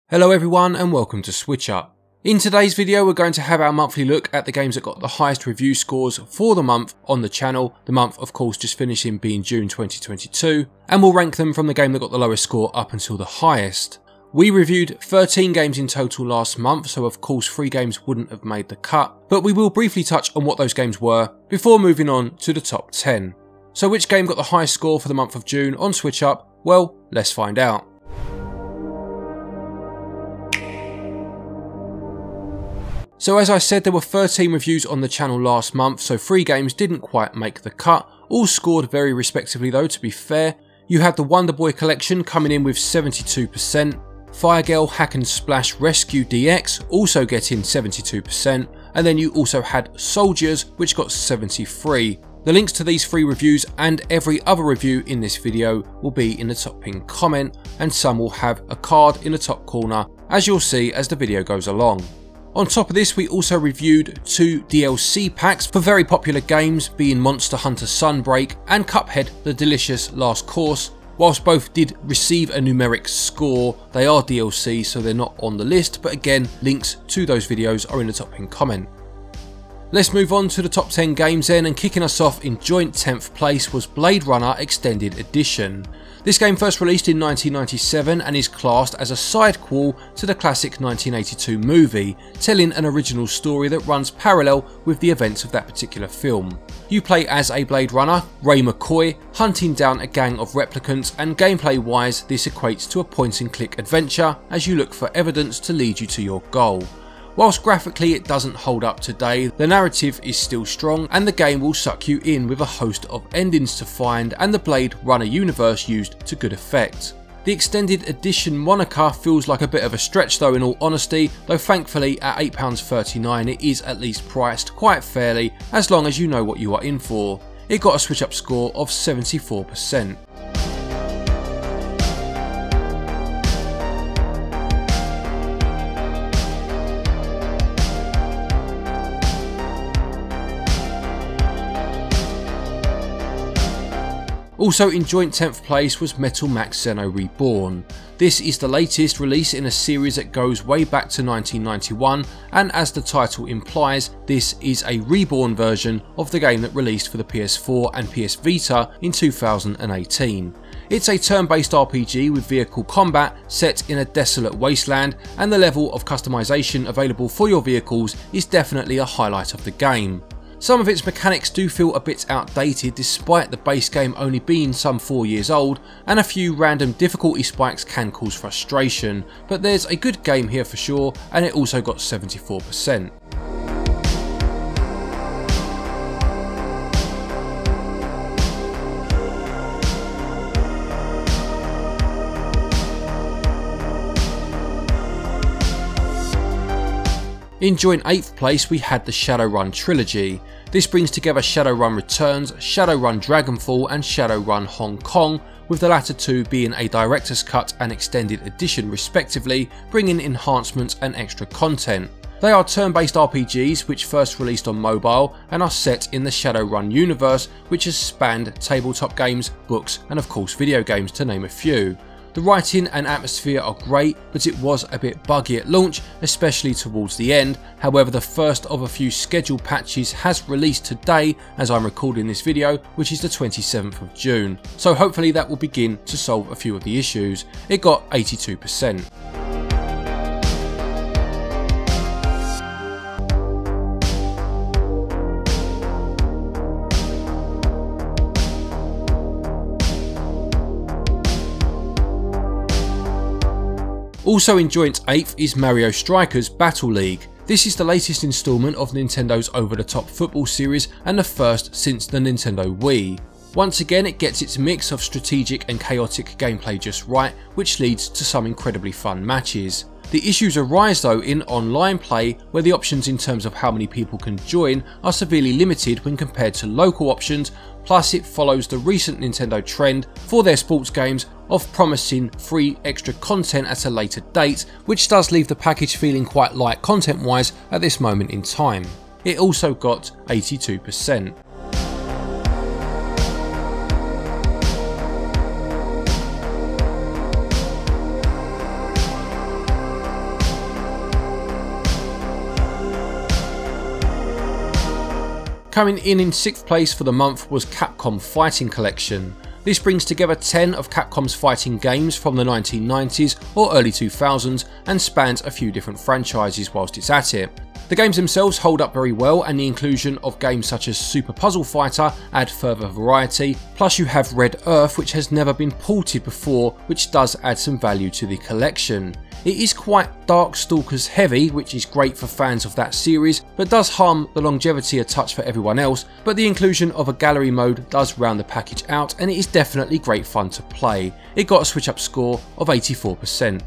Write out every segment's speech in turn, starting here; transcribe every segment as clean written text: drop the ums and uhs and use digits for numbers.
Hello everyone and welcome to SwitchUp. In today's video we're going to have our monthly look at the games that got the highest review scores for the month on the channel, the month of course just finishing being June 2022, and we'll rank them from the game that got the lowest score up until the highest. We reviewed 13 games in total last month, so of course 3 games wouldn't have made the cut, but we will briefly touch on what those games were before moving on to the top 10. So which game got the highest score for the month of June on SwitchUp? Well, let's find out. So as I said, there were 13 reviews on the channel last month, so 3 games didn't quite make the cut, all scored very respectively though, to be fair. You had the Wonder Boy collection coming in with 72%, Fire Girl Hack and Splash Rescue DX also getting 72%, and then you also had Soldiers which got 73%. The links to these 3 reviews and every other review in this video will be in the top pinned comment, and some will have a card in the top corner as you'll see as the video goes along. On top of this, we also reviewed 2 DLC packs for very popular games, being Monster Hunter Sunbreak and Cuphead The Delicious Last Course. Whilst both did receive a numeric score, they are DLC so they're not on the list, but again, links to those videos are in the top pinned comment. Let's move on to the top 10 games then, and kicking us off in joint 10th place was Blade Runner Extended Edition. This game first released in 1997 and is classed as a sidequel to the classic 1982 movie, telling an original story that runs parallel with the events of that particular film. You play as a Blade Runner, Ray McCoy, hunting down a gang of replicants, and gameplay wise this equates to a point and click adventure as you look for evidence to lead you to your goal. Whilst graphically it doesn't hold up today, the narrative is still strong and the game will suck you in with a host of endings to find and the Blade Runner universe used to good effect. The extended edition moniker feels like a bit of a stretch though, in all honesty, though thankfully at £8.39 it is at least priced quite fairly as long as you know what you are in for. It got a SwitchUp score of 74%. Also in joint 10th place was Metal Max XENO Reborn. This is the latest release in a series that goes way back to 1991, and as the title implies, this is a reborn version of the game that released for the PS4 and PS Vita in 2018. It's a turn-based RPG with vehicle combat set in a desolate wasteland, and the level of customization available for your vehicles is definitely a highlight of the game. Some of its mechanics do feel a bit outdated despite the base game only being some 4 years old, and a few random difficulty spikes can cause frustration, but there's a good game here for sure, and it also got 74%. In joint 8th place we had the Shadowrun Trilogy. This brings together Shadowrun Returns, Shadowrun Dragonfall and Shadowrun Hong Kong, with the latter 2 being a director's cut and extended edition respectively, bringing enhancements and extra content. They are turn-based RPGs which first released on mobile and are set in the Shadowrun universe, which has spanned tabletop games, books and of course video games, to name a few. The writing and atmosphere are great, but it was a bit buggy at launch, especially towards the end. However, the first of a few scheduled patches has released today as I'm recording this video, which is the 27th of June. So hopefully that will begin to solve a few of the issues. It got 82%. Also in joint 8th is Mario Strikers Battle League. This is the latest instalment of Nintendo's over-the-top football series and the first since the Nintendo Wii. Once again it gets its mix of strategic and chaotic gameplay just right, which leads to some incredibly fun matches. The issues arise though in online play, where the options in terms of how many people can join are severely limited when compared to local options, plus it follows the recent Nintendo trend for their sports games of promising free extra content at a later date, which does leave the package feeling quite light content wise at this moment in time. It also got 82%. Coming in 6th place for the month was Capcom Fighting Collection. This brings together 10 of Capcom's fighting games from the 1990s or early 2000s and spans a few different franchises whilst it's at it. The games themselves hold up very well, and the inclusion of games such as Super Puzzle Fighter add further variety, plus you have Red Earth, which has never been ported before, which does add some value to the collection. It is quite Darkstalkers heavy, which is great for fans of that series, but does harm the longevity a touch for everyone else, but the inclusion of a gallery mode does round the package out, and it is definitely great fun to play. It got a SwitchUp score of 84%.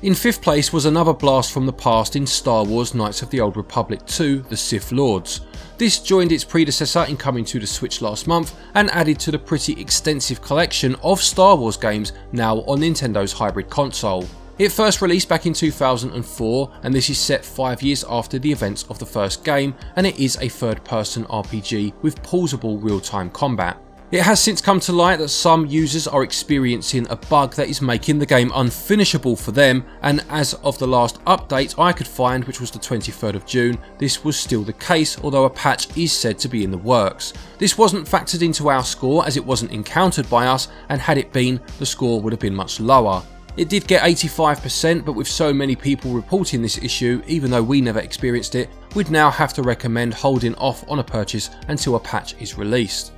In 5th place was another blast from the past in Star Wars Knights of the Old Republic 2, The Sith Lords. This joined its predecessor in coming to the Switch last month and added to the pretty extensive collection of Star Wars games now on Nintendo's hybrid console. It first released back in 2004, and this is set 5 years after the events of the first game, and it is a third-person RPG with pausable real-time combat. It has since come to light that some users are experiencing a bug that is making the game unfinishable for them, and as of the last update I could find, which was the 23rd of June, this was still the case, although a patch is said to be in the works. This wasn't factored into our score as it wasn't encountered by us, and had it been, the score would have been much lower. It did get 85%, but with so many people reporting this issue, even though we never experienced it, we'd now have to recommend holding off on a purchase until a patch is released.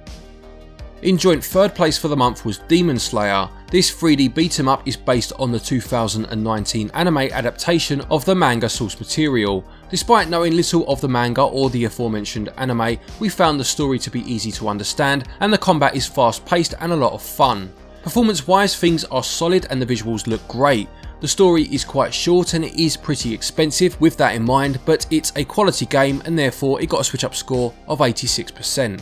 In joint 3rd place for the month was Demon Slayer. This 3D beat 'em up is based on the 2019 anime adaptation of the manga source material. Despite knowing little of the manga or the aforementioned anime, we found the story to be easy to understand, and the combat is fast paced and a lot of fun. Performance wise, things are solid and the visuals look great. The story is quite short and it is pretty expensive with that in mind, but it's a quality game and therefore it got a SwitchUp score of 86%.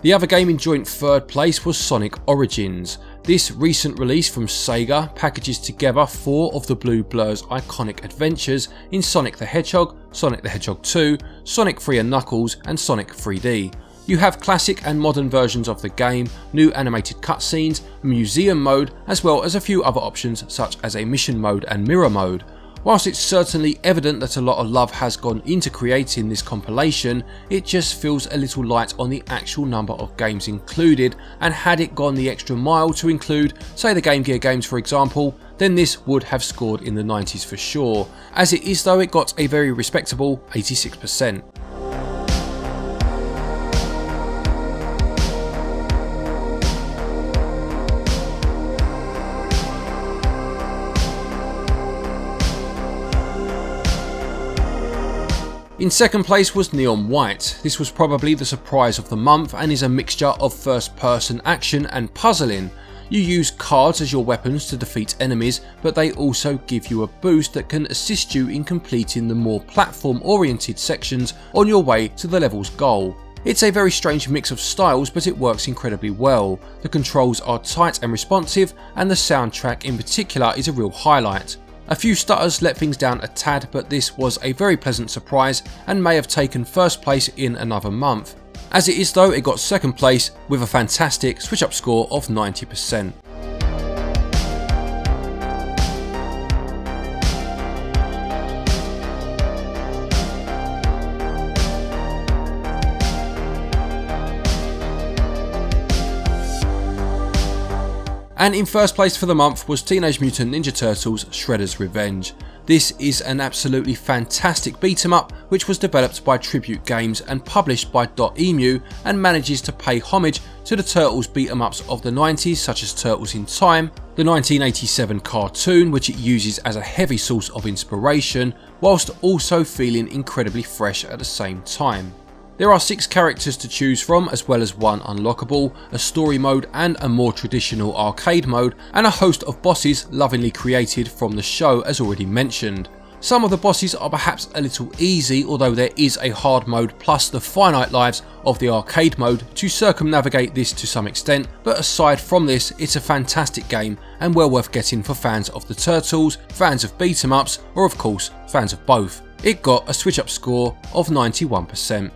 The other game in joint 3rd place was Sonic Origins. This recent release from Sega packages together 4 of the Blue Blur's iconic adventures in Sonic the Hedgehog, Sonic the Hedgehog 2, Sonic 3 and Knuckles and Sonic 3D. You have classic and modern versions of the game, new animated cutscenes, a museum mode, as well as a few other options such as a mission mode and mirror mode. Whilst it's certainly evident that a lot of love has gone into creating this compilation, it just feels a little light on the actual number of games included, and had it gone the extra mile to include, say, the Game Gear games for example, then this would have scored in the 90s for sure. As it is though, it got a very respectable 86%. In 2nd place was Neon White. This was probably the surprise of the month and is a mixture of first person action and puzzling. You use cards as your weapons to defeat enemies, but they also give you a boost that can assist you in completing the more platform oriented sections on your way to the level's goal. It's a very strange mix of styles, but it works incredibly well. The controls are tight and responsive, and the soundtrack in particular is a real highlight. A few stutters let things down a tad, but this was a very pleasant surprise and may have taken 1st place in another month. As it is though, it got 2nd place with a fantastic SwitchUp score of 90%. And in 1st place for the month was Teenage Mutant Ninja Turtles Shredder's Revenge. This is an absolutely fantastic beat 'em up which was developed by Tribute Games and published by Dotemu, and manages to pay homage to the Turtles beat 'em ups of the 90s such as Turtles in Time, the 1987 cartoon which it uses as a heavy source of inspiration, whilst also feeling incredibly fresh at the same time. There are 6 characters to choose from, as well as 1 unlockable, a story mode and a more traditional arcade mode, and a host of bosses lovingly created from the show as already mentioned. Some of the bosses are perhaps a little easy, although there is a hard mode plus the finite lives of the arcade mode to circumnavigate this to some extent, but aside from this, it's a fantastic game and well worth getting for fans of the Turtles, fans of beat 'em ups, or of course fans of both. It got a SwitchUp score of 91%.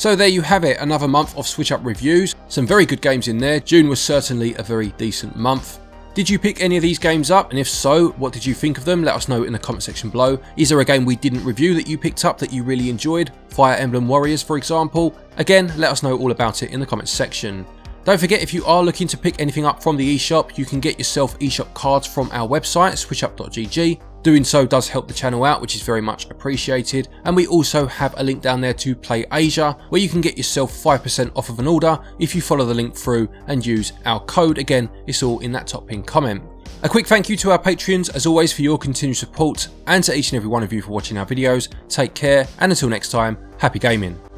So there you have it, another month of SwitchUp reviews. Some very good games in there. June was certainly a very decent month. Did you pick any of these games up? And if so, what did you think of them? Let us know in the comment section below. Is there a game we didn't review that you picked up that you really enjoyed? Fire Emblem Warriors, for example? Again, let us know all about it in the comments section. Don't forget, if you are looking to pick anything up from the eShop, you can get yourself eShop cards from our website, switchup.gg. Doing so does help the channel out, which is very much appreciated. And we also have a link down there to Play Asia, where you can get yourself 5% off of an order if you follow the link through and use our code. Again, it's all in that top pinned comment. A quick thank you to our Patreons, as always, for your continued support, and to each and every one of you for watching our videos. Take care, and until next time, happy gaming.